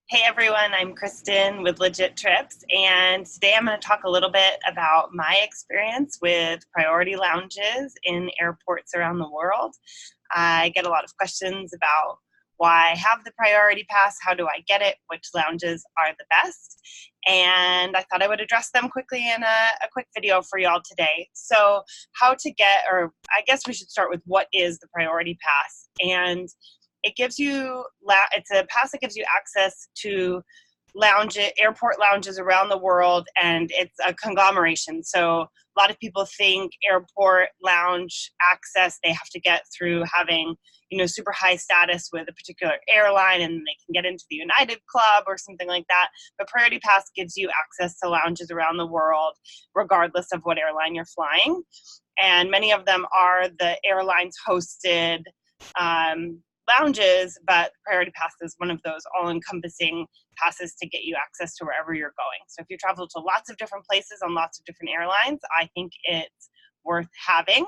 Hey everyone, I'm Kristen with Legit Trips, and today I'm going to talk a little bit about my experience with priority lounges in airports around the world. I get a lot of questions about why I have the priority pass, how do I get it, which lounges are the best, and I thought I would address them quickly in a quick video for y'all today. So how to get, or I guess we should start with what is the priority pass. And it gives you, it's a pass that gives you access to airport lounges around the world, and it's a conglomeration. So a lot of people think airport lounge access they have to get through having, super high status with a particular airline, and they can get into the United Club or something like that. But Priority Pass gives you access to lounges around the world, regardless of what airline you're flying. And many of them are the airlines hosted lounges, but Priority Pass is one of those all-encompassing passes to get you access to wherever you're going. So if you travel to lots of different places on lots of different airlines, I think it's worth having.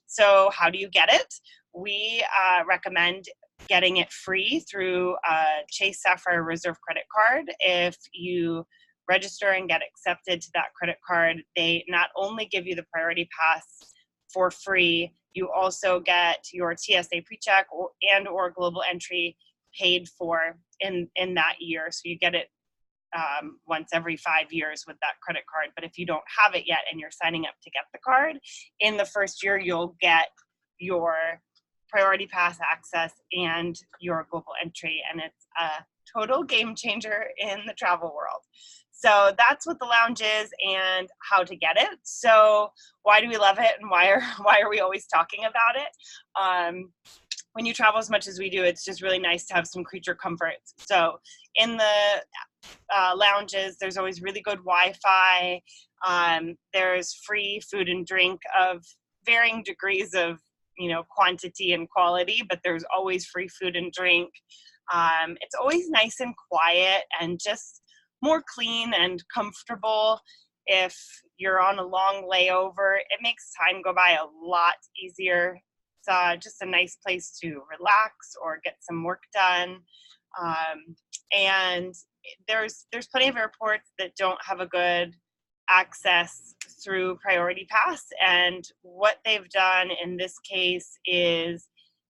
So how do you get it? We recommend getting it free through a Chase Sapphire Reserve credit card. If you register and get accepted to that credit card, they not only give you the Priority Pass for free, you also get your TSA PreCheck and/or Global Entry paid for in that year. So you get it once every 5 years with that credit card. But if you don't have it yet and you're signing up to get the card, in the first year you'll get your Priority Pass access and your Global Entry, and it's a total game changer in the travel world. So that's what the lounge is and how to get it. So why do we love it, and why are we always talking about it? When you travel as much as we do, it's just really nice to have some creature comforts. So in the lounges, there's always really good Wi-Fi. There's free food and drink of varying degrees of quantity and quality, but there's always free food and drink. It's always nice and quiet and just more clean and comfortable. If you're on a long layover, it makes time go by a lot easier. It's just a nice place to relax or get some work done. And there's plenty of airports that don't have a good access through Priority Pass, and what they've done in this case is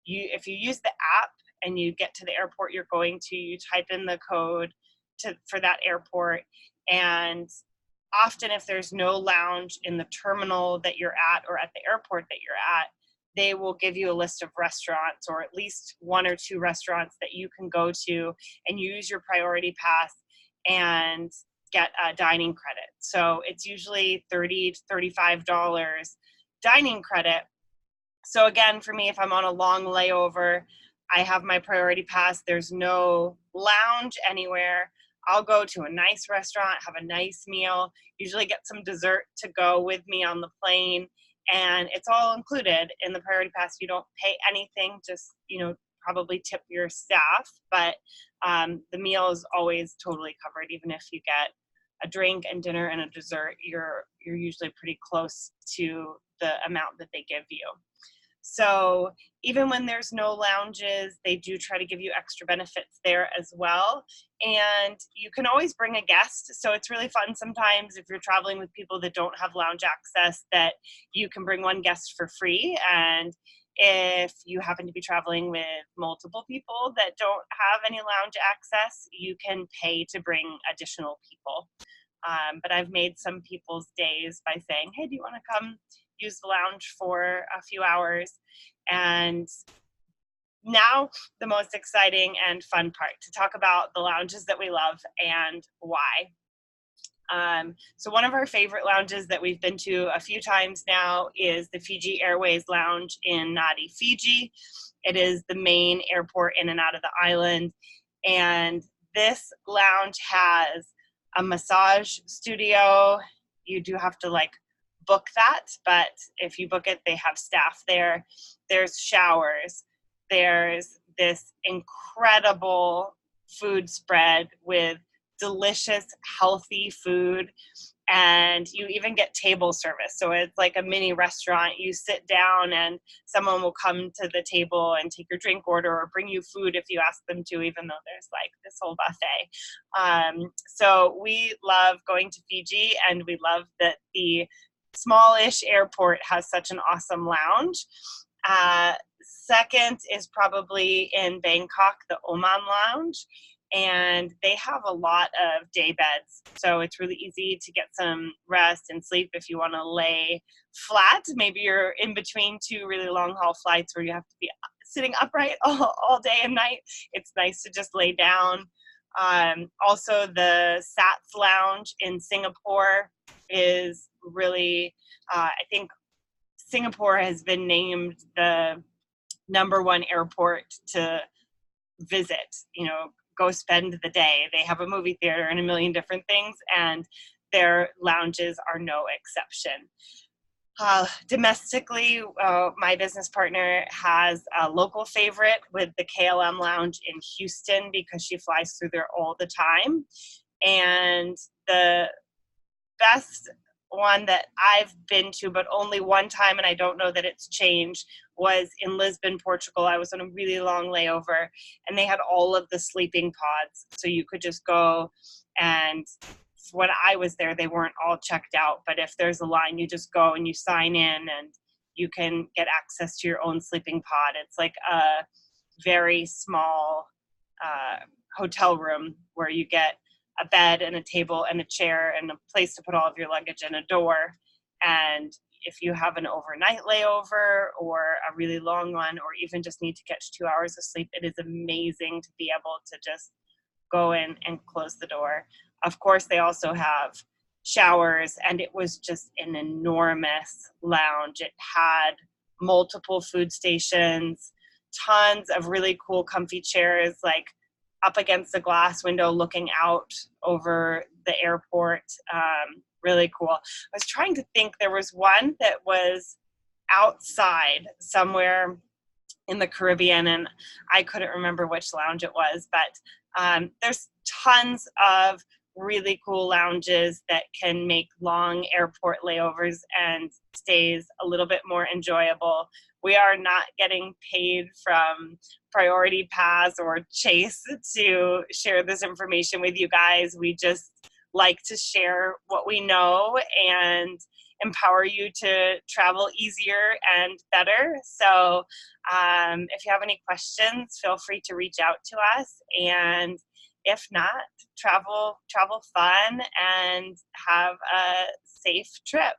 if you use the app and you get to the airport you're going to, you type in the code for that airport, and often if there's no lounge in the terminal that you're at or at the airport that you're at, they will give you a list of restaurants, or at least 1 or 2 restaurants that you can go to and use your Priority Pass and get a dining credit. So it's usually $30 to $35 dining credit. So again, for me, if I'm on a long layover, I have my Priority Pass, there's no lounge anywhere, I'll go to a nice restaurant, have a nice meal, usually get some dessert to go with me on the plane, and it's all included in the Priority Pass. You don't pay anything, just probably tip your staff, but the meal is always totally covered. Even if you get a drink and dinner and a dessert, you're usually pretty close to the amount that they give you. So even when there's no lounges, they do try to give you extra benefits there as well. And you can always bring a guest. So it's really fun sometimes if you're traveling with people that don't have lounge access, that you can bring one guest for free. And if you happen to be traveling with multiple people that don't have any lounge access, you can pay to bring additional people. But I've made some people's days by saying, hey, do you want to come use the lounge for a few hours? And now the most exciting and fun part, to talk about the lounges that we love and why. So one of our favorite lounges that we've been to a few times now is the Fiji Airways Lounge in Nadi, Fiji. It is the main airport in and out of the island. And this lounge has a massage studio. You do have to book that, but if you book it, they have staff there. There's showers. There's this incredible food spread with delicious, healthy food. And you even get table service. So it's like a mini restaurant. You sit down and someone will come to the table and take your drink order or bring you food if you ask them to, even though there's like this whole buffet. So we love going to Fiji, and we love that the smallish airport has such an awesome lounge. Second is probably in Bangkok, the Oman Lounge, and they have a lot of day beds. So it's really easy to get some rest and sleep if you want to lay flat. Maybe you're in between two really long haul flights where you have to be sitting upright all day and night. It's nice to just lay down. Also, the SATS Lounge in Singapore is really, I think Singapore has been named the #1 airport to visit, go spend the day. They have a movie theater and a million different things, and their lounges are no exception. Domestically, my business partner has a local favorite with the KLM Lounge in Houston because she flies through there all the time. And the best one that I've been to, but only one time, and I don't know that it's changed, was in Lisbon, Portugal. I was on a really long layover, and they had all of the sleeping pods. So you could just go, and when I was there, they weren't all checked out. But if there's a line, you just go and you sign in, and you can get access to your own sleeping pod. It's like a very small hotel room where you get a bed and a table and a chair and a place to put all of your luggage and a door. And if you have an overnight layover or a really long one, or even just need to catch 2 hours of sleep, it is amazing to be able to just go in and close the door. Of course, they also have showers, and it was just an enormous lounge. It had multiple food stations, tons of really cool comfy chairs, like up against the glass window looking out over the airport. Really cool. I was trying to think, there was one that was outside somewhere in the Caribbean, and I couldn't remember which lounge it was, but there's tons of really cool lounges that can make long airport layovers and stays a little bit more enjoyable. We are not getting paid from Priority Pass or Chase to share this information with you guys. We just like to share what we know and empower you to travel easier and better. So if you have any questions, feel free to reach out to us. And if not, travel fun and have a safe trip.